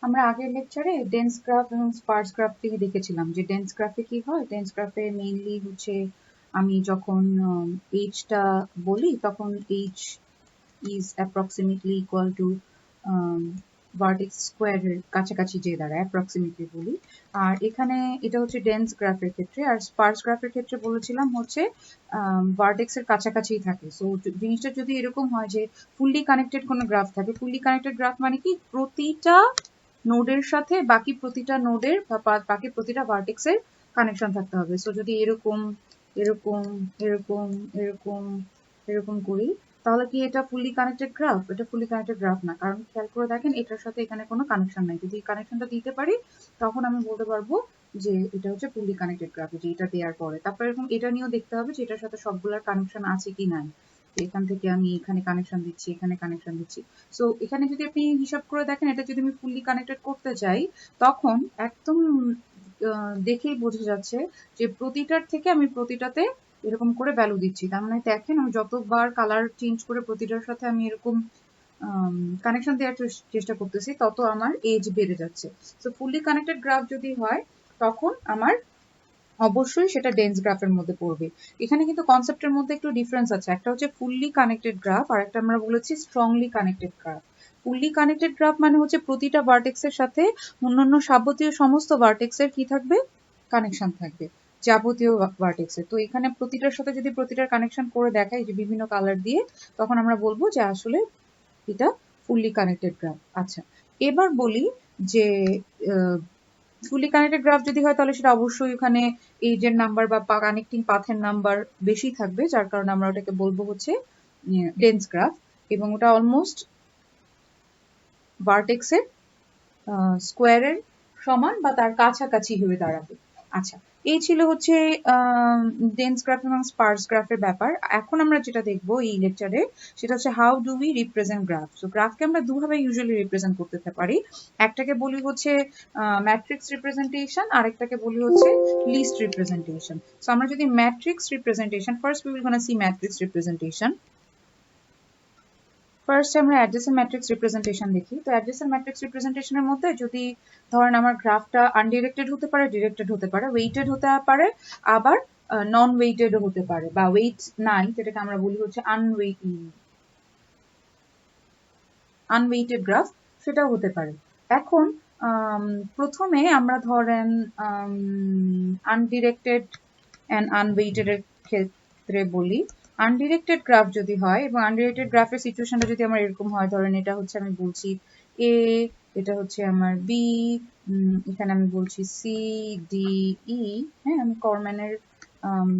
আমরা আগের লেকচারে ডেন্স গ্রাফ এবং স্পার্স গ্রাফ থেকে দেখেছিলাম যে ডেন্স গ্রাফে কি হয়। ডেন্স গ্রাফে মেইনলি হচ্ছে আমি যখন এইচটা বলি তখন H is approximately equal to vertex স্কোয়ারের কাছাকাছি যে দাঁড়ায়, অ্যাপ্রক্সিমেটলি বলি। আর এখানে এটা হচ্ছে ডেন্স গ্রাফের ক্ষেত্রে, আর স্পার্স গ্রাফের ক্ষেত্রে বলেছিলাম হচ্ছে ভার্টেক্সের কাছাকাছি থাকে। সো জিনিসটা যদি এরকম হয় যে ফুললি কানেক্টেড কোনো গ্রাফ থাকে, ফুললি কানেক্টেড গ্রাফ মানে কি প্রতিটা নোডের সাথে বাকি প্রতিটা নোডের বা বাকি প্রতিটা ভার্টেক্সের কানেকশন থাকতে হবে। সো যদি এরকম এরকম এরকম এরকম এরকম করি তাহলে কি এটা ফুললি কানেক্টেড গ্রাফ? এটা ফুললি কানেক্টেড গ্রাফ না, কারণ খেয়াল করে দেখেন এটার সাথে এখানে কোনো কানেকশন নাই। যদি কানেকশনটা দিতে পারি তখন আমি বলতে পারবো যে এটা হচ্ছে ফুললি কানেক্টেড গ্রাফ, যে এটা দেওয়ার পরে তারপর এরকম এটা নিয়েও দেখতে হবে যে এটার সাথে সবগুলোর কানেকশন আছে কি নাই। এখান থেকে আমি এখানে কানেকশন দিচ্ছি, এখানে কানেকশন দিচ্ছি। সো এখানে যদি আপনি হিসাব করে দেখেন এটা যদি আমি ফুললি কানেক্টেড করতে চাই তখন একদম দেখেই বোঝা যাচ্ছে যে প্রতিটার থেকে আমি প্রতিটাতে এরকম করে ভ্যালু দিচ্ছি। তার মানে দেখেন আমি যতবার কালার চেঞ্জ করে প্রতিটার সাথে আমি এরকম কানেকশন দেওয়ার চেষ্টা করতেছি তত আমার এজ বেড়ে যাচ্ছে। সো ফুললি কানেক্টেড গ্রাফ যদি হয় তখন আমার অবশ্যই সেটা ডেন্স গ্রাফের মধ্যে পড়বে। এখানে কিন্তু কনসেপ্টের মধ্যে একটু ডিফারেন্স আছে, একটা হচ্ছে ফুললি কানেক্টেড গ্রাফ আর একটা আমরা বলেছি strongly connected graph. Fully connected graph মানে হচ্ছে প্রতিটা ভার্টেক্সের সাথে অন্যান্য যাবতীয় সমস্ত ভার্টেক্সের কি থাকবে, কানেকশন থাকবে, যাবতীয় ভার্টেক্সের। তো এখানে প্রতিটার সাথে যদি প্রতিটার কানেকশন করে দেখাই যে বিভিন্ন কালার দিয়ে, তখন আমরা বলবো যে আসলে এটা ফুললি কানেক্টেড গ্রাফ। আচ্ছা, এবার বলি যে ফুলি কানেক্টেড গ্রাফ যদি হয় তাহলে সেটা অবশ্যই ওখানে এজের নাম্বার বা কানেক্টিং পাথের নাম্বার বেশি থাকবে, যার কারণে আমরা ওটাকে বলবো হচ্ছে ডেন্স গ্রাফ, এবং ওটা অলমোস্ট ভার্টেক্সের স্কোয়ারের সমান বা তার কাছাকাছি হয়ে দাঁড়াবে। আচ্ছা, এই ছিল হচ্ছে ডেন্স গ্রাফ এবং স্পার্স গ্রাফের ব্যাপার। এখন আমরা যেটা দেখবো এই লেকচারে সেটা হচ্ছে how do we represent graph. So গ্রাফকে আমরা দুভাবে ইউজুয়ালি রিপ্রেজেন্ট করতে পারি। একটাকে বলি হচ্ছে ম্যাট্রিক্স রিপ্রেজেন্টেশন, আরেকটাকে বলি হচ্ছে লিস্ট রিপ্রেজেন্টেশন। সো আমরা যদি matrix representation, first we will gonna see matrix representation. First আমরা অ্যাডজেসেন্ট ম্যাট্রিক্স রিপ্রেজেন্টেশন দেখি। তো অ্যাডজেসেন্ট ম্যাট্রিক্স রিপ্রেজেন্টেশনের মধ্যে যদি ধরেন আমার গ্রাফটা আনডিরেক্টেড হতে পারে, ডিরেক্টেড হতে পারে, ওয়েটেড হতে পারে, আবার নন ওয়েটেডও হতে পারে, বা ওয়েট নাই যেটাকে আমরা বলি হচ্ছে আনওয়েটেড গ্রাফ, সেটাও হতে পারে। এখন প্রথমে আমরা ধরেন আনডিরেক্টেড অ্যান্ড আনওয়েটেড এর ক্ষেত্রে বলি। আনডিরেক্টেড গ্রাফ যদি হয় এবং আনডিরেক্টেড গ্রাফের সিচুয়েশনটা যদি আমার এরকম হয়, ধরেন এটা হচ্ছে আমি বলছি এ, এটা হচ্ছে আমার বি, এখানে আমি বলছি সি ডি ই। হ্যাঁ, আমি করম্যানের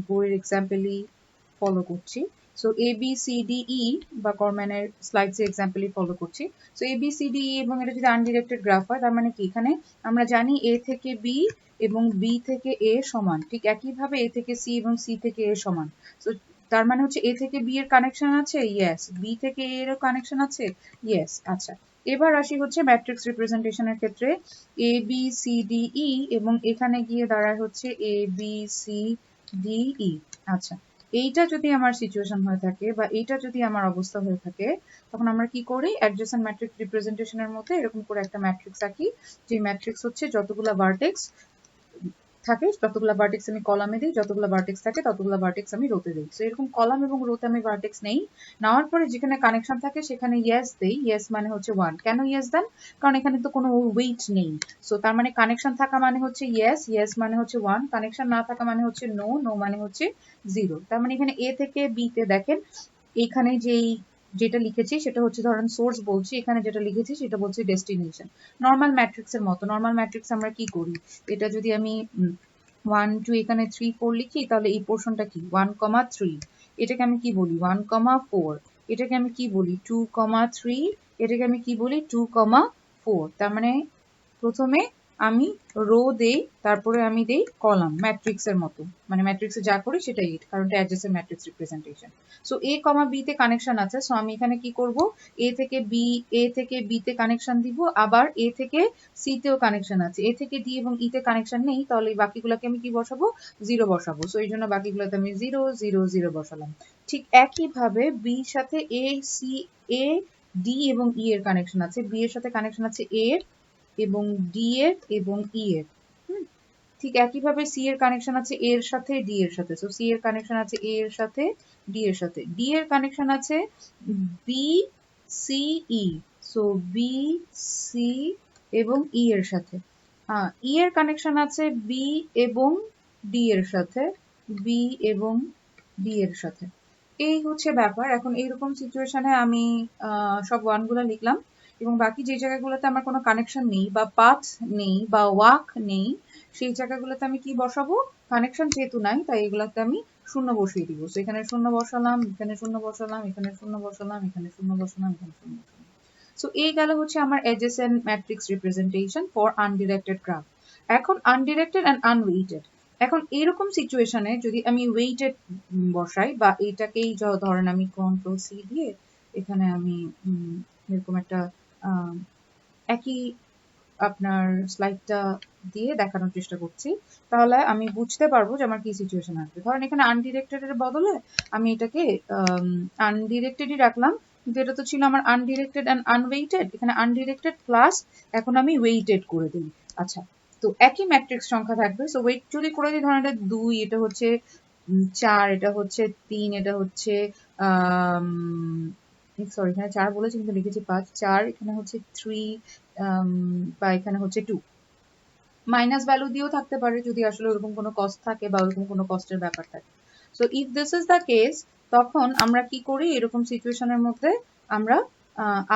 বইয়ের এক্সাম্পলই ফলো করছি। So A B C D E বা করম্যানের স্লাইডস এক্সাম্পলই ফলো করছি। So A B C D E এবং এটা যদি আনডিরেক্টেড গ্রাফ হয় তার মানে কি, এখানে আমরা জানি এ থেকে বি এবং বি থেকে এ সমান, ঠিক একইভাবে এ থেকে সি এবং সি থেকে এ সমান। সো তার মানে হচ্ছে এ থেকে বি এর কানেকশন আছে, ইয়েস। বি থেকে এ এরও কানেকশন আছে, ইয়েস। আচ্ছা, এবার আসি হচ্ছে ম্যাট্রিক্স রিপ্রেজেন্টেশনের ক্ষেত্রে A B C D E এবং এখানে গিয়ে দাঁড়ায় হচ্ছে A B C D E. আচ্ছা, এইটা যদি আমার সিচুয়েশন হয়ে থাকে বা এইটা যদি আমার অবস্থা হয়ে থাকে, তখন আমরা কি করি, অ্যাডজেসেন্ট ম্যাট্রিক্স রিপ্রেজেন্টেশনের মধ্যে এরকম করে একটা ম্যাট্রিক্স আঁকি, যে ম্যাট্রিক্স হচ্ছে যতগুলা ভার্টেক্স থাকে ততগুলা ভার্টেক্স আমি কলামে দিই, যতগুলা ভার্টেক্স থাকে ততগুলা ভার্টেক্স আমি রোতে দিই। সো এরকম কলাম এবং রোতে আমি ভার্টেক্স নেই, নেওয়ার পরে যেখানে কানেকশন থাকে সেখানে ইয়েস দেই। ইয়েস মানে হচ্ছে 1। কেন ইয়েস দেন? কারণ এখানে তো কোনো ওয়েট নেই। সো তার মানে কানেকশন থাকা মানে হচ্ছে ইয়েস, ইয়েস মানে হচ্ছে 1, কানেকশন না থাকা মানে হচ্ছে নো, নো মানে হচ্ছে 0। তার মানে এখানে এ থেকে বি তে দেখেন এখানে যেটা লিখেছি সেটা হচ্ছে ধরেন সোর্স বলছি, এখানে যেটা লিখেছি সেটা বলছি ডেস্টিনেশন। নর্মাল ম্যাট্রিক্সের মতো, নর্মাল ম্যাট্রিক্স আমরা কি করি, এটা যদি আমি 1 2 এখানে 3 4 লিখি তাহলে এই পোর্শনটা কি 1,3, এটাকে আমি কি বলি 1,4, এটাকে আমি কি বলি 2,3, এটাকে আমি কি বলি 2,4। তার মানে প্রথমে আমি রো দেই, তারপরে আমি দেই কলাম, ম্যাট্রিক্সের মতো, মানে ম্যাট্রিক্সে যা করি সেটাই, কারণ এটা অ্যাডজেসেন্ট ম্যাট্রিক্স রিপ্রেজেন্টেশন। সো এ কমা বি তে কানেকশন আছে, সো আমি এখানে কি করব, এ থেকে বি তে কানেকশন দিব, আবার এ থেকে সি তেও কানেকশন আছে। এ থেকে ডি এবং ই তে কানেকশন নেই, তাহলে এই বাকিগুলোকে আমি কি বসাবো, 0 বসাবো। সো এই জন্য বাকিগুলোতে আমি 0 0 0 বসালাম। ঠিক একইভাবে বির সাথে এ ডি এবং ই এর কানেকশন আছে, বি এর সাথে কানেকশন আছে এ, এবং ডি এর এবং ই এর। ঠিক একইভাবে সি এর কানেকশন আছে এর সাথে ডি এর সাথে। সো সি এর কানেকশন আছে এ এর সাথে ডি এর সাথে। ডি এর কানেকশন আছে B C E. So B C এবং ই এর সাথে। ই এর কানেকশন আছে বি এবং ডি এর সাথে, বি এবং ডি এর সাথে। এই হচ্ছে ব্যাপার। এখন এইরকম সিচুয়েশনে আমি সব ওয়ানগুলো লিখলাম এবং বাকি যে জায়গাগুলোতে আমার কোনো কানেকশন নেই বা পাথ নেই বা ওয়াক নেই সেই জায়গাগুলোতে আমি কি বসাবো? কানেকশন যেহেতু নাই তাই এগুলোতে আমি শূন্য বসিয়ে দিব। তো এখানে শূন্য বসালাম, এখানে শূন্য বসালাম, এখানে শূন্য বসালাম, এখানে শূন্য বসালাম, এখানে শূন্য বসালাম। সো এই গেল হচ্ছে আমার adjacent matrix representation for undirected graph। এখন undirected and unweighted। এখন এরকম সিচুয়েশনে যদি আমি ওয়েটেড বসাই বা এটাকেই ধরেন আমি কন্ট্রোল সি দিয়ে এখানে আমি এরকম একটা একই আপনার স্লাইডটা দিয়ে দেখানোর চেষ্টা করছি, তাহলে আমি বুঝতে পারবো যে আমার কি সিচুয়েশন আসবে। ধরেন এখানে আনডিরেক্টেড এর বদলে আমি এটাকে আনডিরেক্টেডই রাখলাম, কিন্তু এটা তো ছিল আমার আনডিরেক্টেড অ্যান্ড আনওয়েটেড। এখানে আনডিরেক্টেড প্লাস এখন আমি ওয়েটেড করে দিই। আচ্ছা, তো একই ম্যাট্রিক্স সংখ্যা থাকবে। সো ওয়েট যদি করে দিই, ধরেন এটা 2, এটা হচ্ছে 4, এটা হচ্ছে 3, এটা হচ্ছে সরি এখানে 4 বলেছি কিন্তু লিখেছি 5, 4, এখানে হচ্ছে 3 বা এখানে হচ্ছে 2। মাইনাস ভ্যালু দিয়েও থাকতে পারে যদি আসলে ওরকম কোনো কস্ট থাকে বা ওরকম কোনো কস্টের ব্যাপার থাকে। So if this is the case, তখন আমরা কি করি, এরকম সিচুয়েশনের মধ্যে আমরা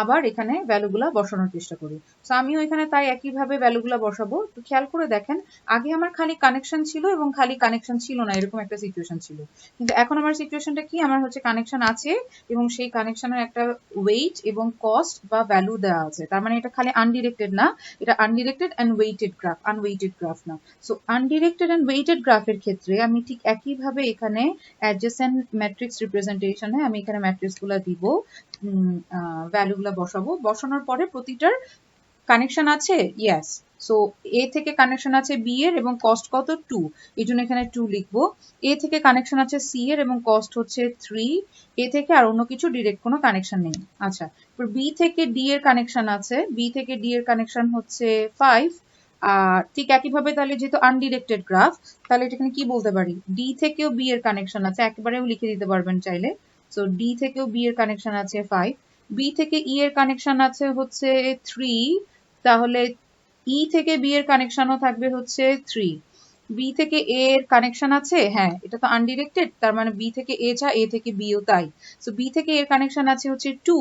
আবার এখানে ভ্যালুগুলা বসানোর চেষ্টা করি। সো আমিও এখানে তাই একইভাবে ভ্যালুগুলা বসাবো। তো খেয়াল করে দেখেন, আগে আমার খালি কানেকশন ছিল এবং খালি কানেকশন ছিল না, এরকম একটা সিচুয়েশন ছিল। কিন্তু এখন আমার সিচুয়েশনটা কি, আমার হচ্ছে কানেকশন আছে এবং সেই কানেকশনের একটা ওয়েট এবং কস্ট বা ভ্যালু দেওয়া আছে। তার মানে এটা খালি আনডিরেক্টেড না, এটা আনডিরেক্টেড অ্যান্ড ওয়েটেড গ্রাফ, আনওয়েটেড গ্রাফ না। সো আনডিরেক্টেড অ্যান্ড ওয়েটেড গ্রাফের ক্ষেত্রে আমি ঠিক একইভাবে এখানে অ্যাডজেসেন্ট ম্যাট্রিক্স রিপ্রেজেন্টেশনে আমি এখানে ম্যাট্রিক্সগুলো দিব, ভ্যালুগুলো বসাবো। বসানোর পরে প্রতিটার কানেকশন আছে, ইয়েস। সো এ থেকে কানেকশন আছে বি এর এবং কস্ট কত 2, এই জন্য এখানে 2 লিখবো। এ থেকে কানেকশন আছে সি এর এবং কস্ট হচ্ছে 3। এ থেকে আর অন্য কিছু ডিরেক্ট কোনো কানেকশন নেই। আচ্ছা, বি থেকে ডি এর কানেকশন আছে, বি থেকে ডি এর কানেকশন হচ্ছে 5। আর ঠিক একইভাবে তাহলে যেহেতু আনডিরেক্টেড গ্রাফ, তাহলে এখানে কি বলতে পারি, ডি থেকেও বি এর কানেকশন আছে, একেবারেও লিখে দিতে পারবেন চাইলে। সো ডি থেকেও বি এর কানেকশন আছে 5, বি থেকে ই এর কানেকশন আছে হচ্ছে 3, তাহলে ই থেকে বি এর কানেকশনও থাকবে হচ্ছে 3। বি থেকে এ এর কানেকশন আছে, হ্যাঁ এটা তো আনডিরেক্টেড, তার মানে বি থেকে এ যা এ থেকে বিও তাই। সো বি থেকে এর কানেকশন আছে হচ্ছে 2,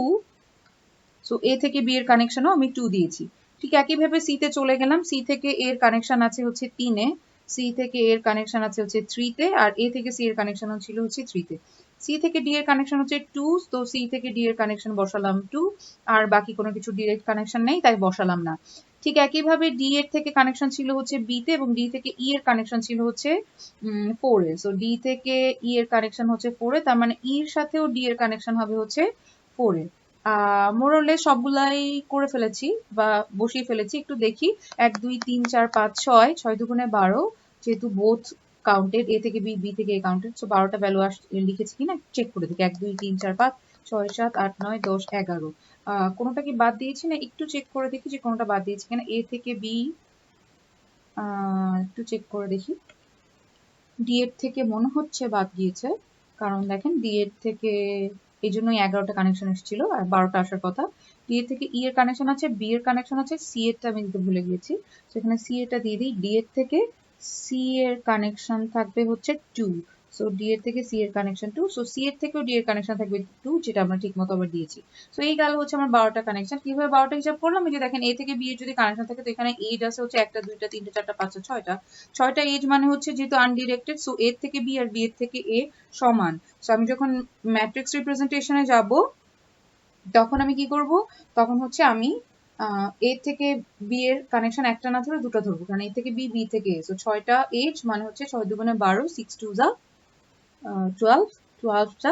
সো এ থেকে বি এর কানেকশনও আমি 2 দিয়েছি। ঠিক একইভাবে সি তে চলে গেলাম, সি থেকে এর কানেকশন আছে হচ্ছে 3 এ, সি থেকে এর কানেকশন আছে হচ্ছে 3 তে, আর এ থেকে সি এর কানেকশন ছিল হচ্ছে 3 তে। সি থেকে ডি এর কানেকশন হচ্ছে 2, তো সি থেকে ডি এর কানেকশন বসালাম 2, আর বাকি কোনো কিছু ডিরেক্ট কানেকশন নেই তাই বসালাম না। ঠিক একইভাবে ডি এর থেকে কানেকশন ছিল হচ্ছে বি তে এবং ডি থেকে ই এর কানেকশন ছিল হচ্ছে 4 এ। সো ডি থেকে ই এর কানেকশন হচ্ছে 4 এ, তার মানে ই এর সাথেও ডি এর কানেকশন হবে হচ্ছে 4 এ। মোরলে সবগুলাই করে ফেলেছি বা বসিয়ে ফেলেছি। একটু দেখি 1 2 3 4 5 6, 6 দুগুণে 12, যেহেতু বোথ কাউন্টেড, এ থেকে বি, বি থেকে এ কাউন্টেড, সো 12টা ভ্যালু লিখেছি কিনা চেক করে দেখি। 1 2 3 4 5 6 7 8 9 10 11, কোনোটা কি বাদ দিয়েছি না একটু চেক করে দেখি যে কোনোটা বাদ দিয়েছি কিনা। এ থেকে বি একটু চেক করে দেখি। ডি এর থেকে মনে হচ্ছে বাদ গিয়েছে, কারণ দেখেন ডি এর থেকে এই জন্যই 11টা কানেকশন এসেছিল আর 12টা আসার কথা। ডি এর থেকে ই এর কানেকশন আছে, বি এর কানেকশন আছে, সি এরটা আমি দিতে ভুলে গিয়েছি, সেখানে সি এরটা দিয়ে দিই। ডি এর থেকে সি এর কানেকশন থাকবে হচ্ছে 2, সো ডি এর থেকে সি এর কানেকশন 2, সো সি এর থেকেও ডি এর কানেকশন থাকবে 2, যেটা আমরা ঠিক মতো আবার দিয়েছি। সো এই গেল হচ্ছে আমার 12টা কানেকশন। কিভাবে 12টা হিসাব করলাম, এই যে দেখেন এ থেকে বি এর যদি কানেকশন থাকে তো এখানে এজ আছে হচ্ছে 1টা 2টা 3টা 4টা 5টা 6টা, 6টা এজ মানে হচ্ছে যেহেতু আনডিরেক্টেড, সো এর থেকে বি আর বি এর থেকে এ সমান। সো আমি যখন ম্যাট্রিক্স রিপ্রেজেন্টেশনে যাব তখন আমি কি করব, তখন হচ্ছে আমি এ থেকে বি এর কানেকশন একটা না ধরে দুটো ধরবো, কারণ এ থেকে বি, বি থেকে এ। সো 6টা এজ মানে হচ্ছে 6 দুগুণে 12, 6 2 যা 12, 12টা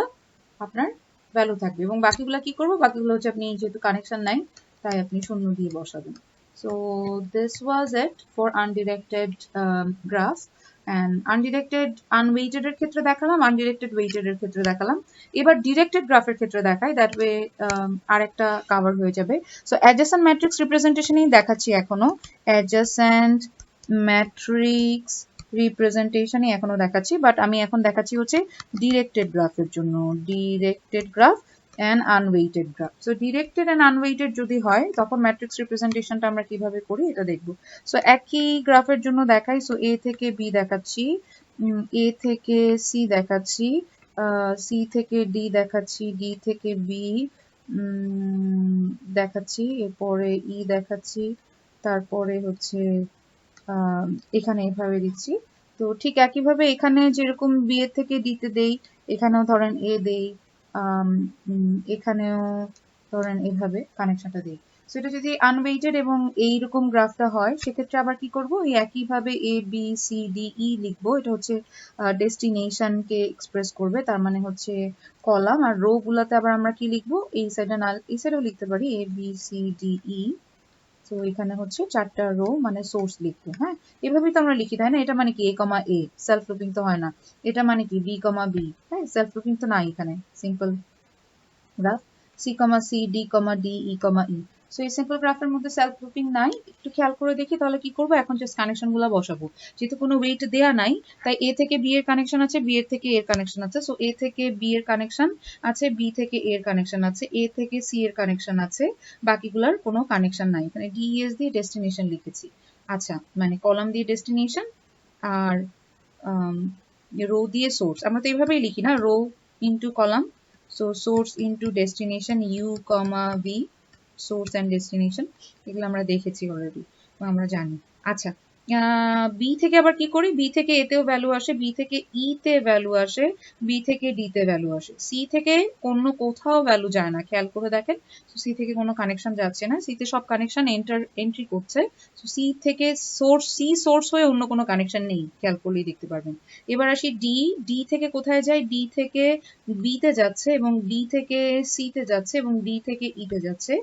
আপনার ভ্যালু থাকবে। এবং বাকিগুলো কি করবো, বাকিগুলো হচ্ছে আপনি যেহেতু কানেকশন নাই তাই আপনি শূন্য দিয়ে বসাবেন। So this was it for undirected graph. and undirected unweighted এর ক্ষেত্রে দেখালাম, undirected weighted এর ক্ষেত্রে দেখালাম। এবার directed গ্রাফের ক্ষেত্রে দেখাই, that way আরেকটা কভার হয়ে যাবে। সো adjacent matrix representationই দেখাচ্ছি এখনো, adjacent matrix representationই এখনো দেখাচ্ছি, বাট আমি এখন দেখাচ্ছি হচ্ছে directed গ্রাফের জন্য, directed graph and unweighted graph. So directed and unweighted যদি হয় তখন ম্যাট্রিক্স রিপ্রেজেন্টেশনটা আমরা কিভাবে করি এটা দেখব। সো একই গ্রাফের জন্য দেখাই, সো এ থেকে বি দেখাচ্ছি, এ থেকে সি দেখাচ্ছি, সি থেকে ডি দেখাচ্ছি, ডি থেকে বি দেখাচ্ছি, এরপরে ই দেখাচ্ছি, তারপরে হচ্ছে এখানে এভাবে দিচ্ছি। তো ঠিক একইভাবে এখানে যেরকম বি এর থেকে ডি তে দেই, এখানেও ধরেন এ দেই, এখানেও ধরেন এভাবে কানেকশনটা দেই। সো এটা যদি আনওয়েটেড এবং এইরকম গ্রাফটা হয় সেক্ষেত্রে আবার কি করব, এই একইভাবে A B C D E লিখবো, এটা হচ্ছে ডেস্টিনেশনকে এক্সপ্রেস করবে, তার মানে হচ্ছে কলাম। আর রো গুলাতে আবার আমরা কি লিখবো, এই সাইডে না এই সাইডেও লিখতে পারি A B C D E. তো এখানে হচ্ছে 4টা রো মানে সোর্স লিখবো। হ্যাঁ, এভাবেই তো আমরা লিখি, তাই না? এটা মানে কি এ কমা এ, সেলফ লুপিং তো হয় না। এটা মানে কি বি কমা বি, হ্যাঁ সেলফ লুপিং তো নাই এখানে, simple graph. C comma C, D কমা ডি, ই কমা ই। সো এই সিম্পল গ্রাফের মধ্যে সেলফ লুপিং নাই, একটু খেয়াল করে দেখি তাহলে কি করবো, এখন জাস্ট কানেকশন গুলো বসাবো। যেহেতু কোনো ওয়েট দেয়া নাই তাই এ থেকে বি এর কানেকশন আছে, বি এর থেকে এর কানেকশন আছে, সো এ থেকে বি এর কানেকশন আছে, বি থেকে এর কানেকশন আছে, এ থেকে সি এর কানেকশন আছে, বাকিগুলার কোনো কানেকশন নাই। এখানে ডিএস দিয়ে ডেস্টিনেশন লিখেছি। আচ্ছা, মানে কলাম দিয়ে ডেস্টিনেশন আর রো দিয়ে সোর্স, আমরা তো এইভাবেই লিখি না, row into column. So source into destination u comma v, source and destination এগুলো আমরা দেখেছি অলরেডি, আমরা জানি। আচ্ছা, বি থেকে আবার কি করি, বি থেকে এতেও ভ্যালু আসে, বি থেকে ই তে ভ্যালু আসে, বি থেকে ডি তে ভ্যালু আসে, সি থেকে অন্য কোথাও ভ্যালু যায় না, খেয়াল করে দেখেন। সি থেকে কোনো কানেকশন যাচ্ছে না, সি তে সব কানেকশন এন্ট্রি করছে। সি থেকে সোর্স হয়ে অন্য কোনো কানেকশন নেই, খেয়াল করলেই দেখতে পারবেন। এবার আসি ডি, ডি থেকে কোথায় যায়, ডি থেকে বি তে যাচ্ছে এবং ডি থেকে সি তে যাচ্ছে এবং ডি থেকে ই তে যাচ্ছে।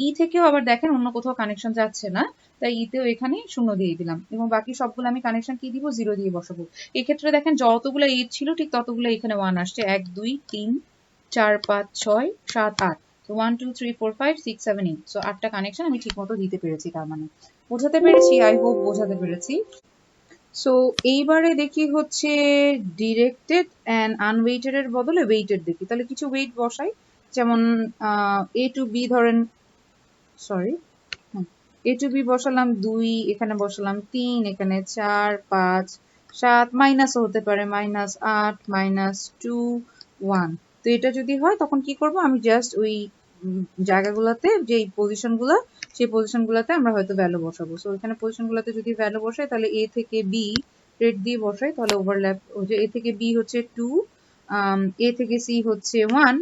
ই থেকেও আবার দেখেন অন্য কোথাও কানেকশন যাচ্ছে না, তাই ইতেও এখানে 0 দিয়ে দিলাম এবং বাকি সবগুলো আমি কানেকশন কি দিব, 0 দিয়ে বসাবো। এক্ষেত্রে দেখেন যতগুলো 8 ছিল ঠিক ততগুলো এখানে 1 আসছে, 1 2 3 4 5 6 7 8। তো 1 2 3 4 5 6 7 8, সো 8টা কানেকশন আমি ঠিক মতো দিতে পেরেছি। তার মানে বোঝাতে পেরেছি, আই হোপ বোঝাতে পেরেছি। সো এইবারে দেখি হচ্ছে ডিরেক্টেড অ্যান্ড আনওয়েটেড এর বদলে ওয়েটেড দেখি, তাহলে কিছু ওয়েট বসাই, যেমন এ টু বি ধরেন, সরি এ টু বি বসালাম 2, এখানে বসালাম 3, এখানে 4 5 7, মাইনাসও হতে পারে -8 -2 1। তো এটা যদি হয় তখন কি করব, আমি জাস্ট ওই জায়গাগুলোতে যেই পজিশনগুলো সেই পজিশনগুলোতে আমরা হয়তো ভ্যালু বসাবো। সো এখানে পজিশনগুলোতে যদি ভ্যালু বসাই তাহলে এ থেকে বি রেড দিয়ে বসাই, তাহলে ওভারল্যাপ হচ্ছে এ থেকে বি হচ্ছে 2, এ থেকে সি হচ্ছে 1,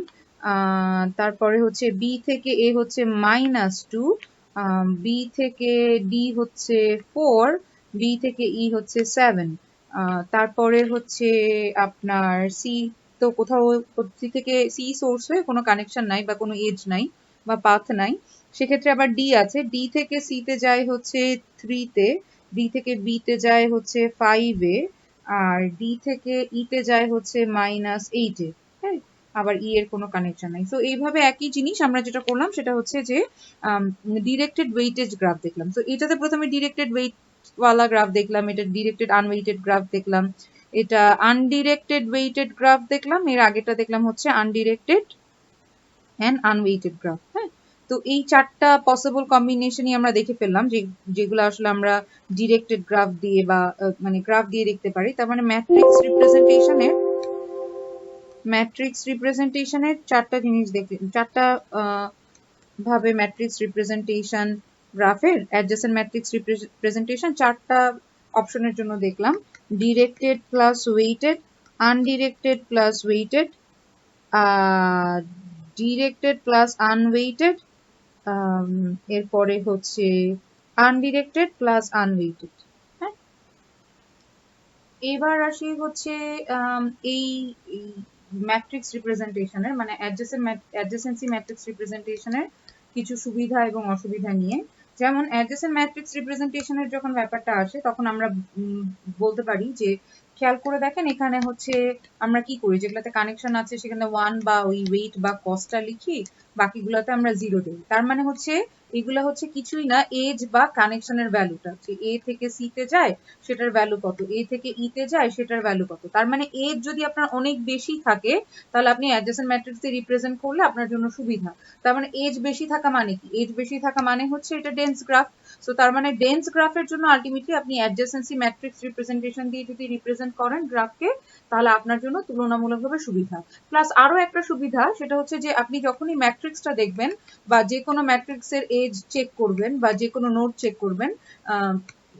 তারপরে হচ্ছে বি থেকে এ হচ্ছে -2, বি থেকে ডি হচ্ছে 4, বি থেকে ই হচ্ছে 7, তারপরে হচ্ছে আপনার সি তো কোথাও সি থেকে সি সোর্স হয়ে কোনো কানেকশন নাই বা কোনো এজ নাই বা পাথ নাই, সেক্ষেত্রে আবার ডি আছে, ডি থেকে সি তে যায় হচ্ছে 3 তে, ডি থেকে বি তে যায় হচ্ছে 5 এ, আর ডি থেকে ই তে যায় হচ্ছে -8 এ। হ্যাঁ, আবার ই এর কোনো কানেকশন নাই। তো এইভাবে একই জিনিস আমরা যেটা করলাম সেটা হচ্ছে যে ডিরেক্টেড ওয়েটেজ গ্রাফ দেখলাম। তো এটাতে প্রথমে ডিরেক্টেড ওয়েট ওয়ালা গ্রাফ দেখলাম, এটা ডিরেক্টেড আনওয়েটেড গ্রাফ দেখলাম, এটা আনডিরেক্টেড ওয়েটেড গ্রাফ দেখলাম, এর আগেটা দেখলাম হচ্ছে আনডিরেক্টেড অ্যান্ড আনওয়েটেড গ্রাফ। হ্যাঁ, তো এই 4টা পসিবল কম্বিনেশনই আমরা দেখে ফেললাম, যেগুলো আসলে আমরা ডিরেক্টেড গ্রাফ দিয়ে বা মানে গ্রাফ দিয়ে দেখতে পারি। তার মানে ম্যাট্রিক্স রিপ্রেজেন্টেশনের 4টা জিনিস দেখলাম, 4টা ভাবে ম্যাট্রিক্স রিপ্রেজেন্টেশন গ্রাফের অ্যাডজেসেন্ট ম্যাট্রিক্স রিপ্রেজেন্টেশন 4টা অপশনের জন্য দেখলাম, directed plus weighted, undirected plus weighted, directed plus unweighted, এরপরে হচ্ছে আনডিরেক্টেড প্লাস আনওয়েটেড। হ্যাঁ, এবার আসি হচ্ছে এই ম্যাট্রিক্স রিপ্রেজেন্টেশনের মানে অ্যাডজেসেন্সি ম্যাট্রিক্স রিপ্রেজেন্টেশনের কিছু সুবিধা এবং অসুবিধা নিয়ে। যেমন অ্যাডজেসেন্ট ম্যাট্রিক্স রিপ্রেজেন্টেশনের যখন ব্যাপারটা আসে তখন আমরা বলতে পারি যে খেয়াল করে দেখেন এখানে হচ্ছে আমরা কি করি, যেগুলোতে কানেকশন আছে সেখানে 1 বা ওই ওয়েট বা কস্টটা লিখি, বাকিগুলোতে আমরা 0 দিই। তার মানে হচ্ছে এগুলো হচ্ছে কিছুই না, এজ বা কানেকশনের ভ্যালুটা, যে এ থেকে সি তে যায় সেটার ভ্যালু কত, এ থেকে ই তে যায় সেটার ভ্যালু কত। তার মানে এজ যদি আপনার অনেক বেশি থাকে তাহলে আপনি অ্যাডজেসেন্ট ম্যাট্রিক্স দিয়ে রিপ্রেজেন্ট করলে আপনার জন্য সুবিধা। তার মানে এজ বেশি থাকা মানে কি, এজ বেশি থাকা মানে হচ্ছে এটা ডেন্স গ্রাফ। সো তার মানে ডেন্স গ্রাফের জন্য আলটিমেটলি আপনি অ্যাডজেসেন্সি ম্যাট্রিক্স রিপ্রেজেন্টেশন দিয়ে যদি রিপ্রেজেন্ট করেন গ্রাফকে, তাহলে আপনার জন্য তুলনামূলকভাবে সুবিধা। প্লাস আরো একটা সুবিধা, সেটা হচ্ছে যে আপনি যখনই ম্যাট্রিক্সটা দেখবেন বা যে কোনো ম্যাট্রিক্সের এজ চেক করবেন বা যে কোনো নোড চেক করবেন,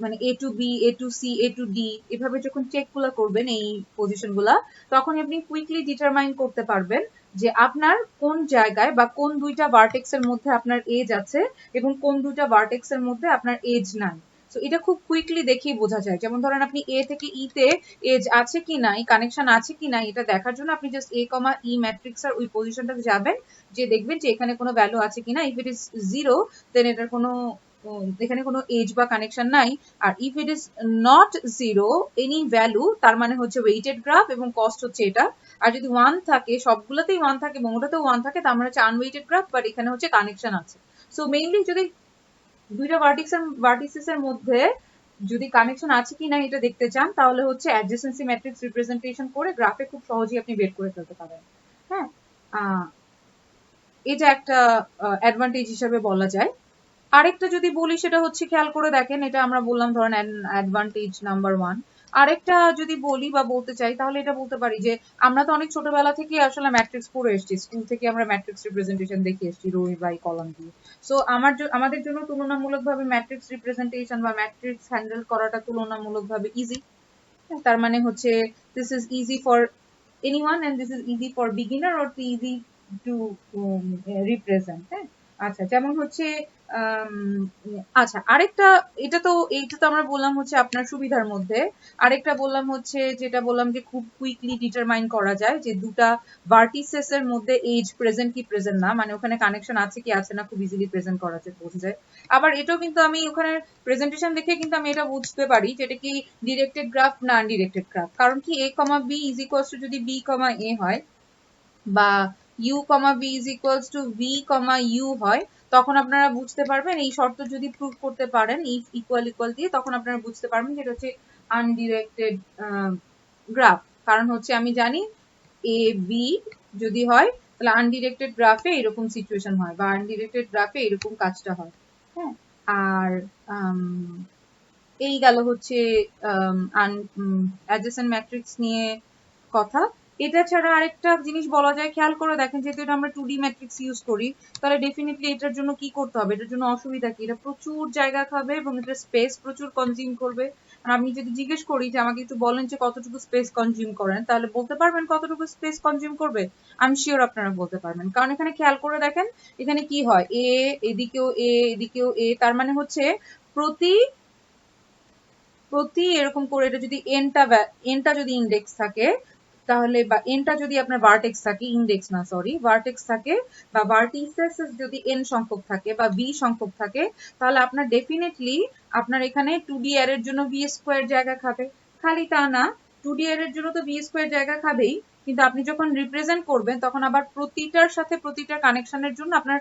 মানে এ টু বি, এ টু সি, এ টু ডি, এভাবে যখন চেক গুলা করবেন এই পজিশন গুলা, তখন আপনি কুইকলি ডিটারমাইন করতে পারবেন যে আপনার কোন জায়গায় বা কোন দুইটা ভার্টেক্স এর মধ্যে আপনার এজ আছে এবং কোন দুইটা ভার্টেক্স এর মধ্যে আপনার এজ নাই। তো এটা খুব কুইকলি দেখেই বোঝা যায়। যেমন ধরেন আপনি এ থেকে ই তে এজ আছে কি নাই, কানেকশন আছে কি নাই, এটা দেখার জন্য আপনি just a comma E matrix এর ওই পজিশনটাতে যাবেন, যে দেখবেন যে এখানে কোনো ভ্যালু আছে কিনা। ইফ ইট ইজ 0 দেন এটার কোনো এখানে কোনো এজ বা কানেকশন নাই। আর if it is not 0 any value, তার মানে হচ্ছে ওয়েটেড গ্রাফ এবং কস্ট হচ্ছে এটা। আর যদি 1 থাকে, সবগুলোতেই 1 থাকে এবং ওটাতেও 1 থাকে, তার মানে হচ্ছে আনওয়েটেড গ্রাফ, বাট এখানে হচ্ছে কানেকশন আছে। সো মেইনলি যদি দুইটা ভার্টিসেস এর মধ্যে যদি কানেকশন আছে কিনা এটা দেখতে চান, তাহলে হচ্ছে অ্যাডজেসেন্সি ম্যাট্রিক্স রিপ্রেজেন্টেশন করে গ্রাফে খুব সহজেই আপনি বের করে ফেলতে পারেন। হ্যাঁ, এটা একটা অ্যাডভান্টেজ হিসেবে বলা যায়। আরেকটা যদি বলি সেটা হচ্ছে, খেয়াল করে দেখেন, এটা আমরা বললাম ধরেন অ্যাডভান্টেজ নাম্বার 1। আরেকটা যদি বলি বা বলতে চাই তাহলে এটা বলতে পারি যে আমরা তো অনেক ছোটবেলা থেকে আসলে ম্যাট্রিক্স পড়ে এসেছি, স্কুল থেকে আমরা ম্যাট্রিক্স রিপ্রেজেন্টেশন দেখে এসেছি রো বাই কলাম দিয়ে। সো আমাদের জন্য তুলনামূলকভাবে ম্যাট্রিক্স রিপ্রেজেন্টেশন বা ম্যাট্রিক্স হ্যান্ডেল করাটা তুলনামূলকভাবে ইজি। তার মানে হচ্ছে this is easy for anyone and this is easy for beginner or easy to represent। হ্যাঁ, আচ্ছা, যেমন হচ্ছে আচ্ছা আরেকটা, এইটা তো আমরা বললাম হচ্ছে আপনার সুবিধার মধ্যে। আরেকটা বললাম হচ্ছে, যেটা বললাম যে খুব কুইকলি ডিটারমাইন করা যায় যে দুটা ভার্টিসেস এর মধ্যে এজ প্রেজেন্ট কি প্রেজেন্ট না, মানে ওখানে কানেকশন আছে কি আছে না খুব ইজিলি প্রেজেন্ট করা যায়, বোঝা যায়। আবার এটাও কিন্তু আমি ওখানে প্রেজেন্টেশন দেখে কিন্তু আমি এটা বুঝতে পারি যে এটা কি ডিরেক্টেড গ্রাফ না আনডিরেক্টেড গ্রাফ। কারণ কি a, b is equals to যদি b, a হয় বা u, b is equals to v, u হয়, তখন আপনারা বুঝতে পারবেন, এই শর্ত যদি প্রুভ করতে পারেন ইফ ইকুয়াল দিয়ে, তখন আপনারা বুঝতে পারবেন যে এটা হচ্ছে আনডিরেক্টেড গ্রাফ। কারণ হচ্ছে আমি জানি a, b যদি হয় তাহলে আনডিরেক্টেড গ্রাফে এরকম সিচুয়েশন হয় বা আনডিরেক্টেড গ্রাফে এরকম কাজটা হয়। হ্যাঁ, আর এই গেল হচ্ছে অ্যাডজেসেন্ট ম্যাট্রিক্স নিয়ে কথা। এটা ছাড়া আরেকটা জিনিস বলা যায়, খেয়াল করে দেখেন, যেহেতু এটা আমরা 2D ম্যাট্রিক্স ইউজ করি, তাহলে ডেফিনেটলি এটার জন্য কি করতে হবে, এটার জন্য অসুবিধা কি, এটা প্রচুর জায়গা খাবে এবং এটা স্পেস প্রচুর কনজিউম করবে। আর আমি যদি জিজ্ঞেস করি যে আমাকে একটু বলেন যে কতটুকু স্পেস কনজিউম করেন, তাহলে বলতে পারবেন কতটুকু স্পেস কনজিউম করবে? আমি শিওর আপনারা বলতে পারবেন, কারণ এখানে খেয়াল করে দেখেন এখানে কি হয়, এদিকেও এদিকেও তার মানে হচ্ছে প্রতি এরকম করে, এটা যদি এনটা যদি ইন্ডেক্স থাকে, তাহলে বা এনটা যদি আপনার ভার্টেক্স থাকে, ইন্ডেক্স না সরি ভার্টেক্স থাকে, বা ভার্টিসেস যদি এন সংখ্যক থাকে বা ভি সংখ্যক থাকে, তাহলে আপনার ডেফিনেটলি আপনার এখানে 2D অ্যারের জন্য ভি স্কোয়ার জায়গা খাবে। খালি তা না, 2D অ্যারের জন্য তো ভি স্কোয়ার জায়গা খাবেই, কিন্তু আপনি যখন রিপ্রেজেন্ট করবেন তখন আবার প্রতিটার সাথে প্রতিটার কানেকশনের জন্য আপনার,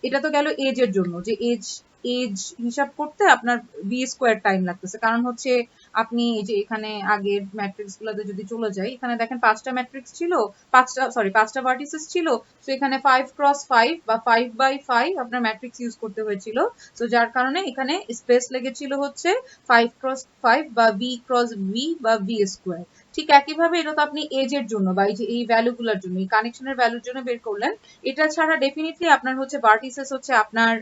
এটা তো গেল এজ এর জন্য, যে এজ হিসাব করতে আপনার বি স্কোয়ার টাইম লাগতেছে। কারণ হচ্ছে আপনি এই যে এখানে আগের ম্যাট্রিক্স গুলোতে যদি চলে যাই, এখানে দেখেন 5টা ম্যাট্রিক্স ছিল, 5টা ভার্টিসেস ছিল। তো এখানে 5x5 বা 5x5 আপনার ম্যাট্রিক্স ইউজ করতে হয়েছিল। তো যার কারণে এখানে স্পেস লেগেছিল হচ্ছে 5x5 বা v বা ভি স্কোয়ার। ঠিক একইভাবে এটা তো আপনি এজ এর জন্য বা এই যে এই ভ্যালুগুলোর জন্য, এই কানেকশনের ভ্যালুর জন্য বের করলেন। এটা ছাড়া ডেফিনেটলি আপনার হচ্ছে ভার্টিসেস হচ্ছে আপনার